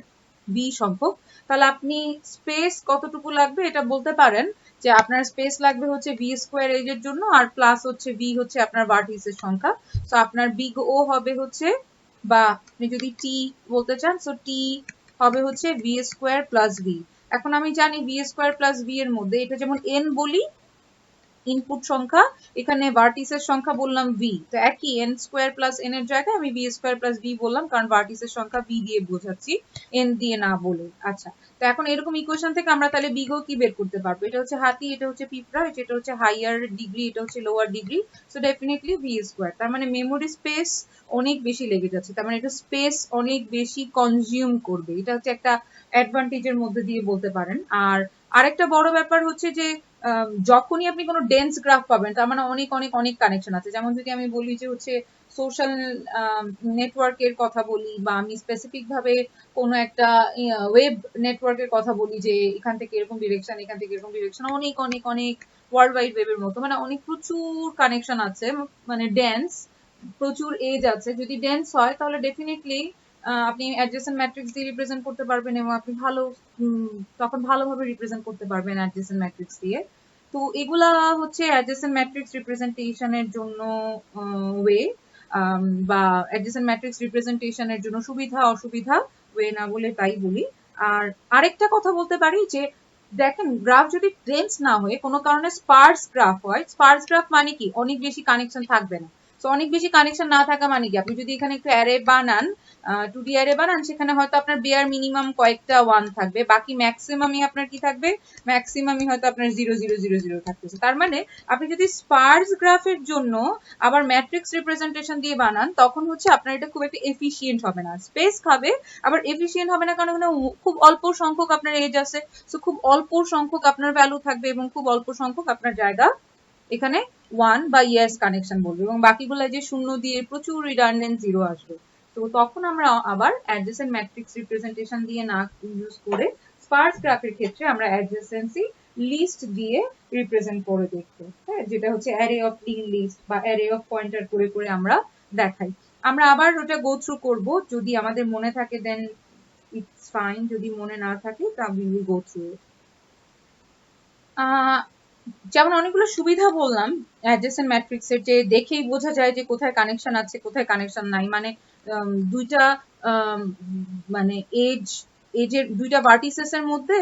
বি সংখ্যক, তাহলে আপনি স্পেস কতটুকু লাগবে এটা বলতে পারেন যে আপনার স্পেস লাগবে হচ্ছে ভি স্কোয়ার এজ এর জন্য, আর প্লাস হচ্ছে ভি হচ্ছে আপনার ভার্টিসের সংখ্যা। তো আপনার বিগ ও হবে হচ্ছে, বা আপনি যদি টি বলতে চান, সো টি হবে হচ্ছে ভি স্কোয়ার প্লাস ভি। এখন আমি জানি ভি স্কোয়ার প্লাস ভি এর মধ্যে এটা যেমন এন বলি, ইনপুট সংখ্যা, এখানে ভার্টিসের সংখ্যা বললাম v, তো একই n স্কয়ার প্লাস n এর জায়গায় আমি v স্কয়ার প্লাস v বললাম, কারণ ভার্টিসের সংখ্যা v দিয়ে বোঝাচ্ছি, n দিয়ে না বলে। আচ্ছা, তো এখন এরকম ইকুয়েশন থেকে আমরা তাহলে বিঘ কি বের করতে পারবো? এটা হচ্ছে হাতি, এটা হচ্ছে পিঁপড়া, এটা হচ্ছে হাইয়ার ডিগ্রি, এটা হচ্ছে lower degree, so definitely v square. তার মানে মেমোরি স্পেস অনেক বেশি লেগে যাচ্ছে, তার মানে এটা স্পেস অনেক বেশি কনজিউম করবে, এটা হচ্ছে একটা অ্যাডভান্টেজের মধ্যে দিয়ে বলতে পারেন। আর আরেকটা বড় ব্যাপার হচ্ছে যে যখনই আপনি কোনো ডেন্স গ্রাফ পাবেন, তার মানে অনেক অনেক অনেক কানেকশন আছে। যেমন যদি আমি বলি যে হচ্ছে সোশ্যাল নেটওয়ার্কের কথা বলি, বা আমি স্পেসিফিক ভাবে কোনো একটা ওয়েব নেটওয়ার্কের কথা বলি, যে এখান থেকে এরকম ডিরেকশন, এখান থেকে এরকম ডিরেকশন, অনেক অনেক অনেক ওয়ার্ল্ড ওয়াইড ওয়েবের মতো, মানে অনেক প্রচুর কানেকশন আছে, মানে ডেন্স প্রচুর এজ আছে। যদি ডেন্স হয় তাহলে ডেফিনেটলি আপনি অ্যাডজেসেন্ট ম্যাট্রিক্স দিয়ে রিপ্রেজেন্ট করতে পারবেন, এবং আপনি তখন ভালোভাবে রিপ্রেজেন্ট করতে পারবেন অ্যাডজেসেন্ট ম্যাট্রিক্স দিয়ে। তো এগুলা হচ্ছে অ্যাডজেসেন্ট ম্যাট্রিক্স রিপ্রেজেন্টেশনের জন্য ওয়ে, বা অ্যাডজেসেন্ট ম্যাট্রিক্স রিপ্রেজেন্টেশনের জন্য সুবিধা অসুবিধা, ওয়ে না বলে তাই বলি। আর আরেকটা কথা বলতে পারি যে দেখেন, গ্রাফ যদি ডেন্স না হয়ে কোনো কারণে স্পার্স গ্রাফ হয়, স্পার্স গ্রাফ মানে কি অনেক বেশি কানেকশন থাকবে না। তো অনেক বেশি কানেকশন না থাকা মানে কি, আপনি যদি এখানে একটু অ্যারে বানান, 2D অ্যারে বানান, সেখানে হয়তো আপনার বেয়ার মিনিমাম কয়েকটা 1 থাকবে, বাকি ম্যাক্সিমামই আপনার কি থাকবে, ম্যাক্সিমামই হয়তো আপনার 0 0 0 0 থাকতেছে। তার মানে আপনি যদি স্পার্স গ্রাফের জন্য আবার ম্যাট্রিক্স রিপ্রেজেন্টেশন দিয়ে বানান, তখন হচ্ছে আপনার এটা খুব একটা এফিশিয়েন্ট হবে না, স্পেস খাবে, আবার এফিশিয়েন্ট হবে না, কারণ খুব অল্প সংখ্যক আপনার এজ আছে, সো খুব অল্প সংখ্যক আপনার ভ্যালু থাকবে, এবং খুব অল্প সংখ্যক আপনার জায়গা এখানে 1 বা ইয়েস কানেকশন বলবে, এবং বাকিগুলো যে শূন্য দিয়ে প্রচুর রিডান্ডেন্ট জিরো আসবে। তো তখন আমরা আবার অ্যাডজেসেন্ট ম্যাট্রিক্স রিপ্রেজেন্টেশন দিয়ে না ইউজ করে স্পার্স গ্রাফের ক্ষেত্রে আমরা অ্যাডজেসেন্সি লিস্ট দিয়ে রিপ্রেজেন্ট করে দেখবো, হ্যাঁ, যেটা হচ্ছে অ্যারে অফ লিঙ্ক লিস্ট বা অ্যারে অফ পয়েন্টার করে করে আমরা দেখাই। আমরা আবার ওটা গো থ্রু করব, যদি আমাদের মনে থাকে দেন ইটস ফাইন, যদি মনে না থাকে তা উই উইল গো থ্রু। যেমন অনেকগুলো সুবিধা বললাম অ্যাডজেসেন্ট ম্যাট্রিক্সের, যে দেখেই বোঝা যায় যে কোথায় কানেকশন আছে কোথায় কানেকশন নাই, মানে দুইটা মানে এজের দুইটা ভার্টিসেস এর মধ্যে,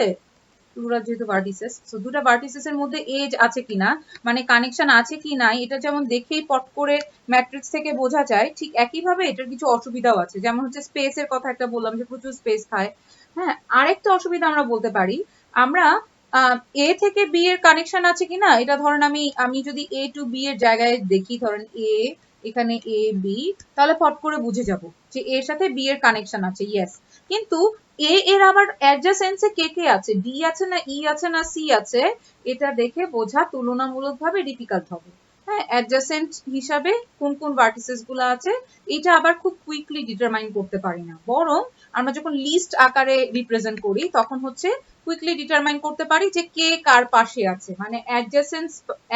যেহেতু ভার্টিসেস, তো দুটো ভার্টিসেস এর মধ্যে এজ আছে কিনা, মানে কানেকশন আছে কি নাই, এটা যেমন দেখেই পট করে ম্যাট্রিক্স থেকে বোঝা যায়, ঠিক একইভাবে এটার কিছু অসুবিধাও আছে। যেমন হচ্ছে স্পেসের কথা একটা বললাম, যে প্রচুর স্পেস খায়। হ্যাঁ, আরেকটা অসুবিধা আমরা বলতে পারি, আমরা এ থেকে বি এর কানেকশন আছে কিনা, এটা ধরেন আমি যদি এ টু বি এর জায়গায় দেখি, ধরেন এ, এখানে এ বি, তাহলে ফট করে বুঝে যাব যে এর সাথে বি এর কানেকশন আছে, ইয়েস। কিন্তু এ এর আবার অ্যাডজাসেন্সে কে কে আছে, ডি আছে না ই আছে না সি আছে, এটা দেখে বোঝা তুলনামূলকভাবে ডিফিকাল্ট হবে। হ্যাঁ, অ্যাডজাসেন্ট হিসাবে কোন কোন ভার্টিসেস গুলো আছে, এটা আবার খুব কুইকলি ডিটারমাইন করতে পারি না, বরং আমরা যখন লিস্ট আকারে রিপ্রেজেন্ট করি তখন হচ্ছে কুইকলি ডিটারমাইন করতে পারি যে কে কার পাশে আছে, মানে অ্যাডজাসেন্স,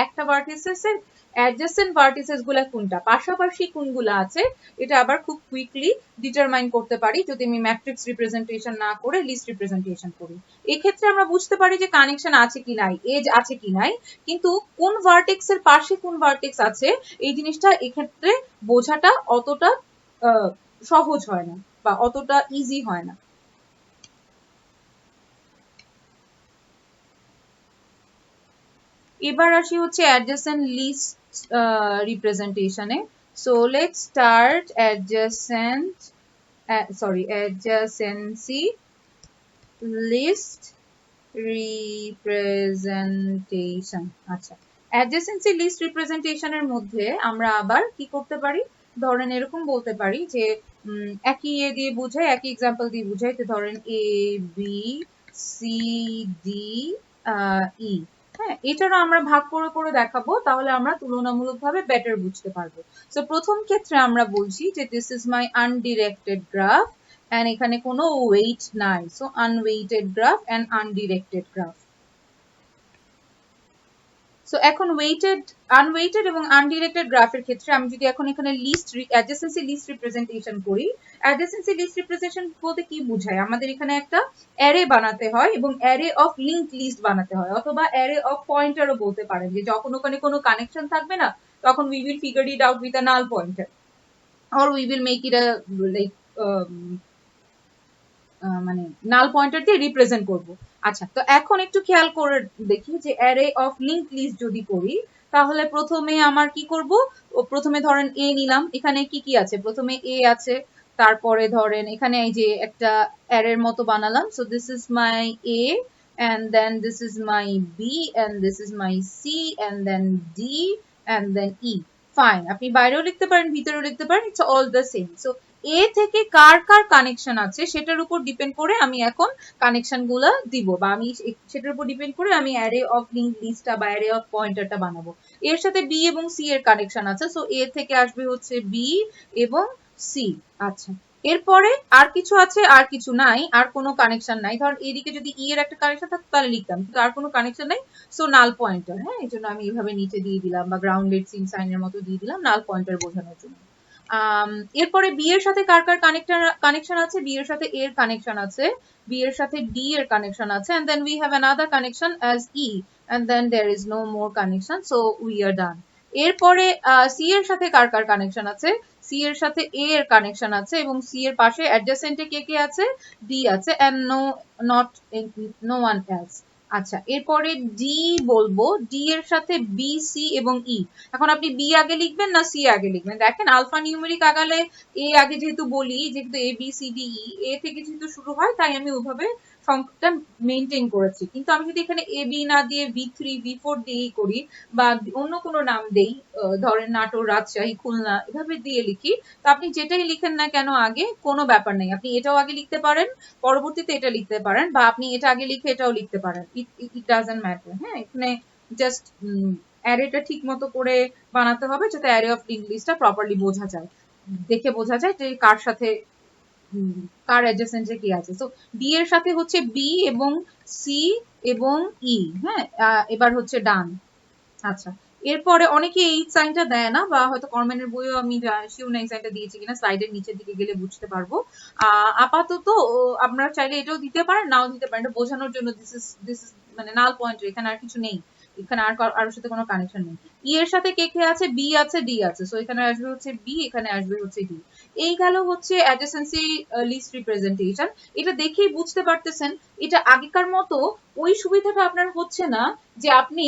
একটা ভার্টিসেসের অ্যাডজাসেন্ট ভার্টিসেস গুলা কোনটা, পাশাপাশি কোনগুলো আছে, এটা আবার খুব কুইকলি ডিটারমাইন করতে পারি যদি আমি ম্যাট্রিক্স রিপ্রেজেন্টেশন না করে লিস্ট রিপ্রেজেন্টেশন করি। এক্ষেত্রে আমরা বুঝতে পারি যে কানেকশন আছে কি নাই, এজ আছে কি নাই, কিন্তু কোন ভার্টেক্স এর পাশে কোন ভার্টেক্স আছে, এই জিনিসটা এক্ষেত্রে বোঝাটা অতটা সহজ হয় না, বা অতটা ইজি হয় না। এবার আসি হচ্ছে অ্যাডজেসেন্ট লিস্ট রিপ্রেজেন্টেশনে। So let's start adjacency list representation. আচ্ছা, অ্যাডজেসেন্সি লিস্ট রিপ্রেজেন্টেশনের মধ্যে আমরা আবার কি করতে পারি, ধরেন এরকম বলতে পারি যে একই এ দিয়ে বুঝাই, একই এক্সাম্পল দিয়ে বুঝাই, তো ধরেন A B C D E, হ্যাঁ, এটারও আমরা ভাগ করে করে দেখাবো, তাহলে আমরা তুলনামূলকভাবে বেটার বুঝতে পারবো। সো প্রথম ক্ষেত্রে আমরা বলছি যে this is my undirected graph, and এখানে কোনো ওয়েট নাই, so unweighted graph and undirected graph. So এখন আনওয়েটেড এবং আনডিরেক্টেড গ্রাফের ক্ষেত্রে আমি যদি এখন এখানে অ্যাডজেসেন্সি লিস্ট রিপ্রেজেন্টেশন করি, অ্যাডজেসেন্সি লিস্ট রিপ্রেজেন্টেশন বলতে কি বোঝায়, আমাদের এখানে একটা অ্যারে বানাতে হয় এবং অ্যারে অফ লিঙ্ক লিস্ট বানাতে হয়, অথবা অ্যারে অফ পয়েন্টারও বলতে পারেন, যে যখন ওখানে কোনো কানেকশন থাকবে না তখন we will figure it out with a null pointer, or we will make it a like মানে নাল পয়েন্টার দিয়ে রিপ্রেজেন্ট করব। আচ্ছা, তো এখন একটু খেয়াল করে দেখি যে অ্যারে অফ লিঙ্ক লিস্ট যদি করি, তাহলে প্রথমে আমার কি করব, প্রথমে ধরেন এ নিলাম, এখানে কি কি আছে, প্রথমে এ আছে, তারপরে ধরেন এখানে এই যে একটা অ্যারের মতো বানালাম, so this is my A and then this is my B and this is my C and then D and then E. Fine, আপনি বাইরেও লিখতে পারেন ভিতরেও লিখতে পারেন, it's all the same. So A থেকে কার কার কানেকশন আছে সেটার উপর ডিপেন্ড করে আমি এখন কানেকশন গুলা দিব, বা আমি সেটার উপর ডিপেন্ড করে আমি অ্যারে অফ লিঙ্ক লিস্টটা বা অ্যারে অফ পয়েন্টারটা বানাবো। এর সাথে বি এবং সি এর কানেকশন আছে, সো এ থেকে আসবে হচ্ছে বি এবং সি। আচ্ছা, এরপরে আর কিছু আছে, আর কিছু নাই, আর কোনো কানেকশন নাই। ধর এদিকে যদি ই এর একটা কানেকশন থাকতো তাহলে লিখতাম, কিন্তু আর কোনো কানেকশন নাই, সো নাল পয়েন্টার। হ্যাঁ, এই জন্য আমি এইভাবে নিচে দিয়ে দিলাম বা গ্রাউন্ডেড সিন সাইনের মতো দিয়ে দিলাম নাল পয়েন্টার বোঝানোর জন্য। এরপরে বি এর সাথে কার কার কানেকশন আছে, বি এর সাথে এর কানেকশন আছে, বি এর সাথে ডি এর কানেকশন আছে, and then we have another connection as E, and then there is no more connection, so we are done. এরপরে সি এর সাথে কার কার কানেকশন আছে, সি এর সাথে এ এর কানেকশন আছে, এবং সি এর পাশে অ্যাডজাসেন্টে কে কে আছে, ডি আছে, and no one else. আচ্ছা, এরপরে ডি বলবো, ডি এর সাথে বি, সি এবং ই। এখন আপনি বি আগে লিখবেন না সি আগে লিখবেন, দেখেন আলফা নিউমেরিক আগালে এ আগে যেহেতু বলি, যেহেতু A B C D E, এ থেকে যেহেতু শুরু হয় তাই আমি ওইভাবে সংখ্যাটা মেনটেন করেছি। কিন্তু আমি যদি এখানে এ বি না দিয়ে V3 V4 দিয়েই করি, বা অন্য কোনো নাম দেই, ধরেন নাটোর, রাজশাহী, খুলনা, এভাবে দিয়ে লিখি, তো আপনি যেটাই লিখেন না কেন আগে কোনো ব্যাপার নেই, আপনি এটাও আগে লিখতে পারেন, পরবর্তীতে এটা লিখতে পারেন, বা আপনি এটা আগে লিখে এটাও লিখতে পারেন, ইট ডাজন্ট ম্যাটার। হ্যাঁ, এখানে জাস্ট অ্যারেটা ঠিক মতো করে বানাতে হবে যাতে অ্যারে অফ লিঙ্ক লিস্টটা প্রপারলি বোঝা যায়, দেখে বোঝা যায় যে কার সাথে কার অ্যাডজেসেন্টে কি আছে। সো ডি এর সাথে হচ্ছে বি এবং সি এবং ই। হ্যাঁ, এবার হচ্ছে ডান। আচ্ছা, এরপরে অনেকে এই সাইনটা দেয় না, বা হয়তো কর্মেনের বইও আমি শিওর না এই সাইনটা দিয়েছি কিনা, স্লাইডের নিচের দিকে গেলে বুঝতে পারবো। আপাতত আপনারা চাইলে এটাও দিতে পারেন, নাও দিতে পারেন, এটা বোঝানোর জন্য। দিস ইজ মানে নাল পয়েন্টার, এখানে আর কিছু নেই, এখানে আর কারোর সাথে কোনো কানেকশন নেই। ই এর সাথে কে কে আছে, বি আছে, ডি আছে, সো এখানে আসবে হচ্ছে বি, এখানে আসবে হচ্ছে ডি। এই গেল হচ্ছে অ্যাডজেসেন্সি লিস্ট রিপ্রেজেন্টেশন। এটা দেখেই বুঝতে পারতেছেন এটা আগেকার মতো ওই সুবিধাটা আপনার হচ্ছে না যে আপনি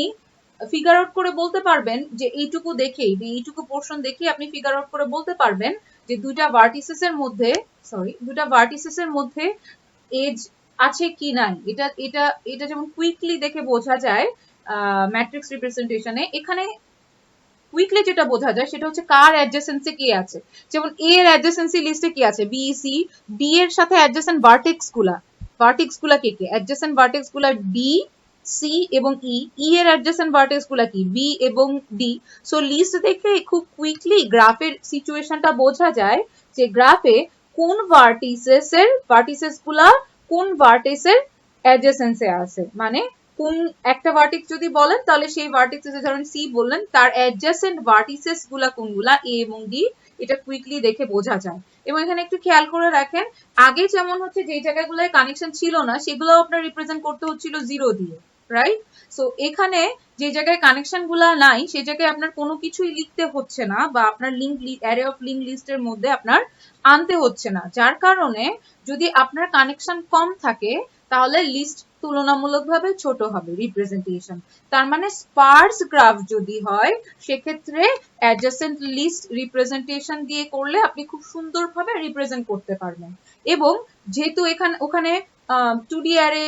ফিগার আউট করে বলতে পারবেন যে এইটুকু দেখেই, এইটুকু পোর্শন দেখেই আপনি ফিগার আউট করে বলতে পারবেন যে দুইটা ভার্টিসেসের মধ্যে এজ আছে কি নাই। এটা এটা এটা যেমন কুইকলি দেখে বোঝা যায় ম্যাট্রিক্স রিপ্রেজেন্টেশনে, এখানে কুইকলি যেটা বোঝা যায় সেটা হচ্ছে কার অ্যাডজেসেন্সি কে আছে। যেমন এ এর অ্যাডজেসেন্সি লিস্টে কি আছে, বি, সি। ডি এর সাথে অ্যাডজেসেন্ট ভার্টেক্স গুলা কে কে, অ্যাডজেসেন্ট ভার্টেক্স গুলা ডি, সি এবং ই। ই এর অ্যাডজেসেন্ট ভার্টেক্স গুলা কি, বি এবং ডি। সো লিস্ট দেখে খুব কুইকলি গ্রাফের সিচুয়েশনটা বোঝা যায় যে গ্রাফে কোন ভার্টিসেস গুলা কোন ভার্টেক্সের অ্যাডজেসেন্সে আছে। মানে কোন একটা ভার্টেক্স যদি বলেন তাহলে সেই ভার্টেক্সে ধরেন সি বললেন, তার অ্যাডজেসেন্ট ভার্টিসেস গুলা কোনগুলা, এ এবং ডি, এটা কুইকলি দেখে বোঝা যায়। এবং এখানে একটু খেয়াল করে রাখেন, আগে যেমন হচ্ছে যে জায়গাগুলোয় কানেকশন ছিল না সেগুলো আপনার রিপ্রেজেন্ট করতে হচ্ছিল 0 দিয়ে, রাইট? সো এখানে যে জায়গায় কানেকশন গুলা নাই সেই জায়গায় আপনার কোনো কিছুই লিখতে হচ্ছে না, বা আপনার অ্যারে অফ লিঙ্ক লিস্টের মধ্যে আপনার আনতে হচ্ছে না, যার কারণে যদি আপনার কানেকশন কম থাকে তাহলে লিস্ট তুলনামূলকভাবে ছোট হবে রিপ্রেজেন্টেশন। তার মানে স্পার্স গ্রাফ যদি হয় সেক্ষেত্রে অ্যাডজেসেন্ট লিস্ট রিপ্রেজেন্টেশন দিয়ে করলে আপনি খুব সুন্দরভাবে রিপ্রেজেন্ট করতে পারবেন। এবং যেহেতু ওখানে 2D অ্যারে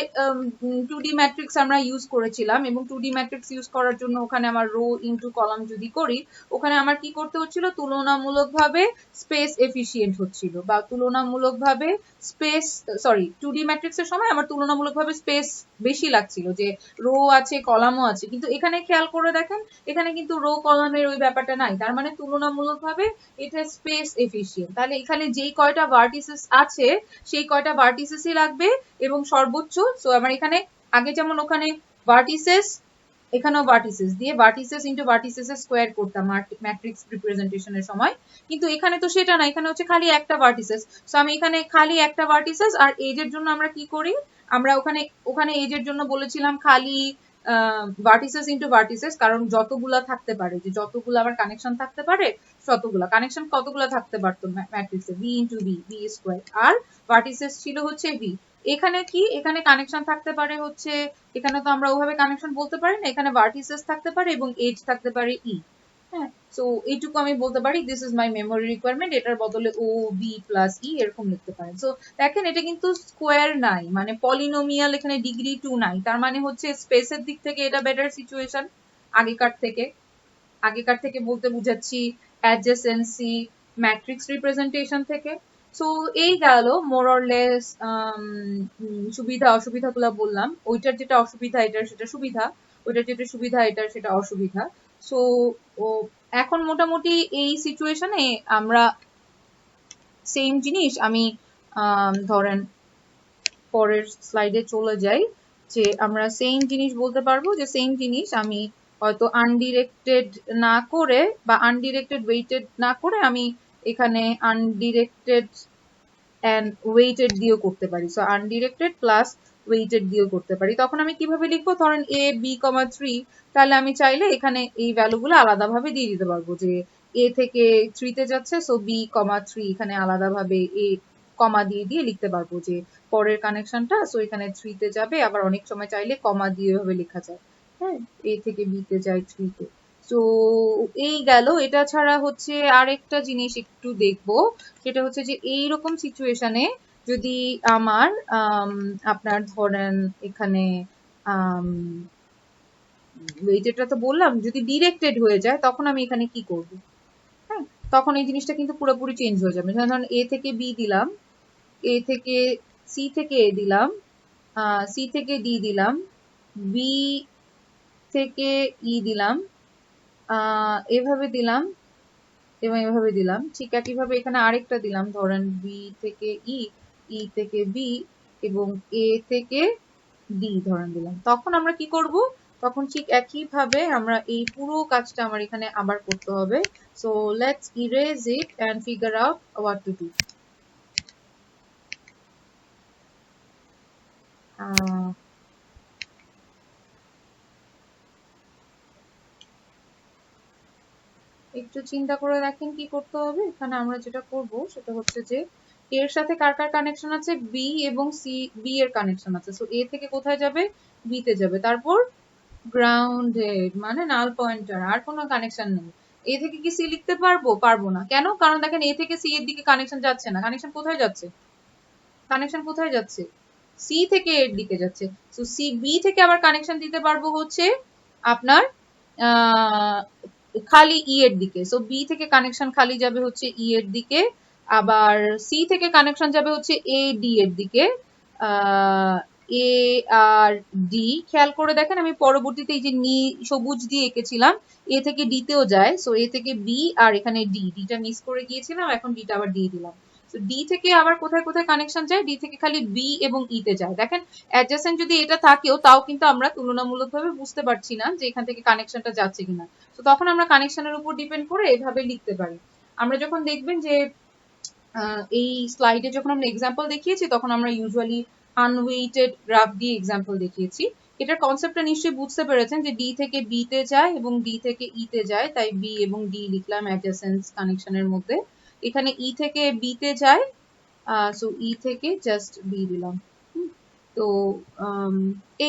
2D ম্যাট্রিক্স আমরা ইউজ করেছিলাম, এবং 2D ম্যাট্রিক্স ইউজ করার জন্য ওখানে আমার রো ইনটু কলাম যদি করি, ওখানে আমার কি করতে হচ্ছিল, তুলনামূলকভাবে স্পেস এফিশিয়েন্ট হচ্ছিল, বা তুলনামূলকভাবে 2D ম্যাট্রিক্সের সময় আমার তুলনামূলকভাবে স্পেস বেশি লাগছিল, যে রো আছে কলামও আছে। কিন্তু এখানে খেয়াল করে দেখেন এখানে কিন্তু রো কলামের ওই ব্যাপারটা নাই, তার মানে তুলনামূলকভাবে এটা স্পেস এফিশিয়েন্ট। তাহলে এখানে যেই কয়টা ভার্টিসেস আছে সেই কয়টা ভার্টিসেসই লাগবে, এবং সর্বোচ্চ। সো আমার এখানে আগে যেমন ওখানে ভার্টিসেস, এখানেও ভার্টিসেস দিয়ে ভার্টিসেস ইনটু ভার্টিসেস স্কয়ার করতাম ম্যাট্রিক্স রিপ্রেজেন্টেশনের সময়, কিন্তু এখানে তো সেটা না, এখানে হচ্ছে খালি একটা ভার্টিসেস। সো আমি এখানে খালি একটা ভার্টিসেস, আর এজের জন্য আমরা কি করি, আমরা ওখানে এজের জন্য বলেছিলাম খালি ভার্টিসেস ইনটু ভার্টিসেস, কারণ যতগুলা থাকতে পারে, যে যতগুলো আবার কানেকশন থাকতে পারে, কতগুলা কানেকশন কতগুলা থাকতে পারতো ম্যাট্রিক্সে, v into v, v square, আর ভার্টিসেস ছিল হচ্ছে v। এখানে কি, এখানে কানেকশন থাকতে পারে হচ্ছে, এখানে তো আমরা ওভাবে কানেকশন বলতে পারি না, এখানে ভার্টিসেস থাকতে পারে এবং এজ থাকতে পারে e। হ্যাঁ, সো এইটুকু আমি বলতে পারি this is my memory requirement, এটার বদলে ও বি প্লাস ই এরকম লিখতে পারেন। সো দেখেন এটা কিন্তু স্কোয়ার নাই, মানে পলিনোমিয়াল, এখানে ডিগ্রি 2 নাই, তার মানে হচ্ছে স্পেসের দিক থেকে এটা বেটার সিচুয়েশন আগেকার থেকে বলতে বুঝাচ্ছি অ্যাডজেসেন্সি ম্যাট্রিক্স রিপ্রেজেন্টেশন থেকে। সো এই গেল মোর অর লেস সুবিধা অসুবিধাগুলো বললাম, ওইটার যেটা অসুবিধা এটার সেটা সুবিধা, ওইটার যেটা সুবিধা এটার সেটা অসুবিধা। সো এখন মোটামুটি এই সিচুয়েশনে আমরা সেম জিনিস আমি ধরেন পরের স্লাইডে চলে যাই, যে আমরা সেম জিনিস বলতে পারবো যে সেম জিনিস আমি হয়তো আনডিরেক্টেড না করে বা আনডিরেক্টেড ওয়েটেড না করে আমি এখানে আনডিরেক্টেড এন্ড ওয়েটেড দিয়েও করতে পারি। সো আনডিরেক্টেড প্লাস ওয়েটেড দিয়েও করতে পারি। তখন আমি কিভাবে লিখবো, ধরেন a b, 3, তাহলে আমি চাইলে এখানে এই ভ্যালুগুলো আলাদাভাবে দিয়ে দিতে পারবো যে a থেকে 3 তে যাচ্ছে, সো b, 3 এখানে আলাদাভাবে a কমা দিয়ে দিয়ে লিখতে পারবো যে পরের কানেকশনটা, সো এখানে 3 তে যাবে, আবার অনেক সময় চাইলে কমা দিয়ে এভাবে লেখা যায়। হ্যাঁ, a থেকে b তে যায় 3 তে। তো এই গেল। এটা ছাড়া হচ্ছে আরেকটা জিনিস একটু দেখবো, সেটা হচ্ছে যে এইরকম সিচুয়েশনে যদি আমার আপনার ধরেন এখানে ওয়েটেডটা তো বললাম, যদি ডিরেক্টেড হয়ে যায় তখন আমি এখানে কি করব? হ্যাঁ, তখন এই জিনিসটা কিন্তু পুরোপুরি চেঞ্জ হয়ে যাবে। ধরুন a থেকে b দিলাম, a থেকে c থেকে a দিলাম, c থেকে d দিলাম, b থেকে e দিলাম, এভাবে দিলাম এবং এভাবে দিলাম। ঠিক একইভাবে এখানে আরেকটা দিলাম, ধরেন b থেকে e, e থেকে b এবং a থেকে d ধরেন দিলাম। তখন আমরা কি করব? তখন ঠিক একইভাবে আমরা এই পুরো কাজটা আমার এখানে আবার করতে হবে। So let's erase it and figure out what to do. একটু চিন্তা করে দেখেন কি করতে হবে। এখানে আমরা যেটা করব সেটা হচ্ছে যে এর সাথে কার কার কানেকশন আছে, বি এবং সি, বি এর কানেকশন আছে। সো এ থেকে কোথায় যাবে, বি তে যাবে, তারপর গ্রাউন্ডেড মানে নাল পয়েন্টার, আর কোনো কানেকশন নেই। এ থেকে কি সি লিখতে পারবো? পারবো না। কেন? কারণ দেখেন এ থেকে সি এর দিকে কানেকশন যাচ্ছে না। কানেকশন কোথায় যাচ্ছে? কানেকশন কোথায় যাচ্ছে? সি থেকে এর দিকে যাচ্ছে। সো সি, বি থেকে আবার কানেকশন দিতে পারবো হচ্ছে আপনার খালি ই এর দিকে। সো বি থেকে কানেকশন খালি যাবে হচ্ছে ই এর দিকে, আবার সি থেকে কানেকশন যাবে হচ্ছে এ ডি এর দিকে। এ আর ডি খেয়াল করে দেখেন, আমি পরবর্তীতে এই যে সবুজ দিয়ে এঁকেছিলাম, এ থেকে ডি তেও যায়। সো এ থেকে বি আর এখানে ডি, ডিটা মিস করে গিয়েছিলাম, এখন ডিটা আবার দিয়ে দিলাম। তো ডি থেকে আবার কোথায় কোথায় কানেকশন যায়, ডি থেকে খালি বি এবং ই তে যায়। দেখেন অ্যাডজাসেন্ট যদি এটা থাকেও তাও কিন্তু আমরা তুলনামূলকভাবে বুঝতে পারছি না যে এখান থেকে কানেকশনটা যাচ্ছে কিনা। তো তখন আমরা কানেকশনের উপর ডিপেন্ড করে এভাবে লিখতে পারি। আমরা যখন দেখবেন যে এই স্লাইডে যখন আমরা এক্সাম্পল দেখিয়েছি তখন আমরা ইউজুয়ালি আনওয়েটেড গ্রাফ দিয়ে এক্সাম্পল দেখিয়েছি। এটার কনসেপ্টটা নিশ্চয়ই বুঝতে পেরেছেন যে ডি থেকে বি তে যায় এবং ডি থেকে ই তে যায়, তাই বি এবং ডি লিখলাম অ্যাডজেসেন্স কানেকশনের মধ্যে। এখানে ই থেকে বি তে যায়, সো ই থেকে জাস্ট বি দিলাম। তো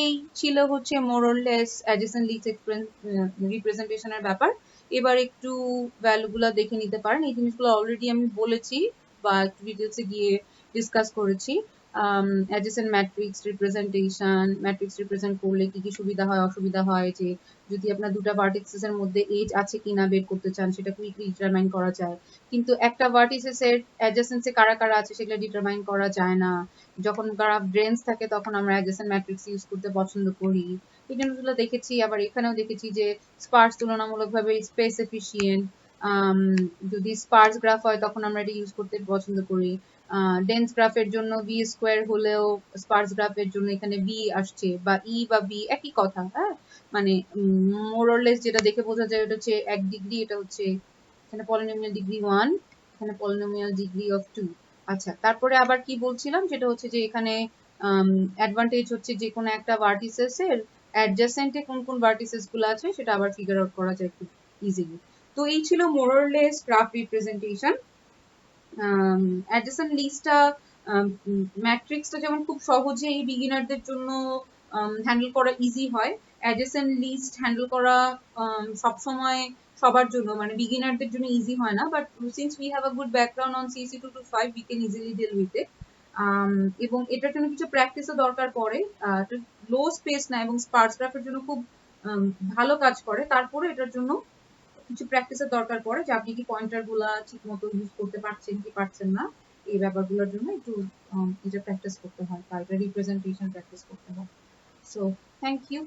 এই ছিল হচ্ছে more or less adjacent list রিপ্রেজেন্টেশনের ব্যাপার। এবার একটু ভ্যালুগুলো দেখে নিতে পারেন। এই জিনিসগুলো অলরেডি আমি বলেছি বা একটু ডিটেলসে গিয়ে ডিসকাস করেছি। অ্যাডজেসেন্ট ম্যাট্রিক্স রিপ্রেজেন্ট করলে কি কি সুবিধা হয় অসুবিধা হয়, যে যদি আপনার দুটো ভার্টিসেস এর মধ্যে এজ আছে কিনা বের করতে চান সেটা কুইকলি ডিটারমাইন করা যায়, কিন্তু একটা ভার্টিসেস এর অ্যাডজেসেন্সে কারা কারা আছে সেগুলো ডিটারমাইন করা যায় না। যখন গ্রাফ ডেন্স থাকে তখন আমরা অ্যাডজেসেন্ট ম্যাট্রিক্স ইউজ করতে পছন্দ করি। এই জিনিসগুলো দেখেছি। আবার এখানেও দেখেছি যে স্পার্স তুলনামূলকভাবে স্পেস এফিশিয়েন্ট। যদি স্পার্স গ্রাফ হয় তখন আমরা এটা ইউজ করতে পছন্দ করি। ডেন্স গ্রাফের জন্য বি স্কোয়ার হলেও স্পার্স গ্রাফের জন্য এখানে বি আসছে, বা ই বা বি একই কথা। হ্যাঁ, মানে মোর অর লেস যেটা দেখে বোঝা যায় এটা হচ্ছে 1 ডিগ্রি, এটা হচ্ছে এখানে পলিনোমিয়াল ডিগ্রি 1, এখানে পলিনোমিয়াল ডিগ্রি অফ 2। আচ্ছা, তারপরে আবার কি বলছিলাম, যেটা হচ্ছে যে এখানে অ্যাডভান্টেজ হচ্ছে যে কোনো একটা ভার্টিসেস এর অ্যাডজাসেন্টে কোন কোন ভার্টিসেস গুলো আছে সেটা আবার ফিগার আউট করা যায় খুব ইজিলি। তো তো এই ছিল মোরলেস গ্রাফ রিপ্রেজেন্টেশন। অ্যাডজেসেন্ট লিস্টটা ম্যাট্রিক্সটা যেমন খুব সহজেই বিগিনারদের জন্য হ্যান্ডেল করা ইজি হয়, অ্যাডজেসেন্ট লিস্ট হ্যান্ডেল করা সবসময় সবার জন্য মানে বিগিনারদের জন্য ইজি হয় না, but since we have a good background on CAC 225 we can easily deal with it. এবং এটার জন্য কিছু প্র্যাকটিসও দরকার পড়ে, লো স্পেস না এবং স্পার্স গ্রাফের জন্য খুব ভালো কাজ করে, তারপরে এটার জন্য কিছু প্র্যাকটিসের দরকার পড়ে যে আপনি কি পয়েন্টার গুলা ঠিক মতো ইউজ করতে পারছেন কি পারছেন না, এই ব্যাপারগুলোর জন্য একটু এটা প্র্যাকটিস করতে হয় বা এটা রিপ্রেজেন্টেশন প্র্যাকটিস করতে হয়। So thank you.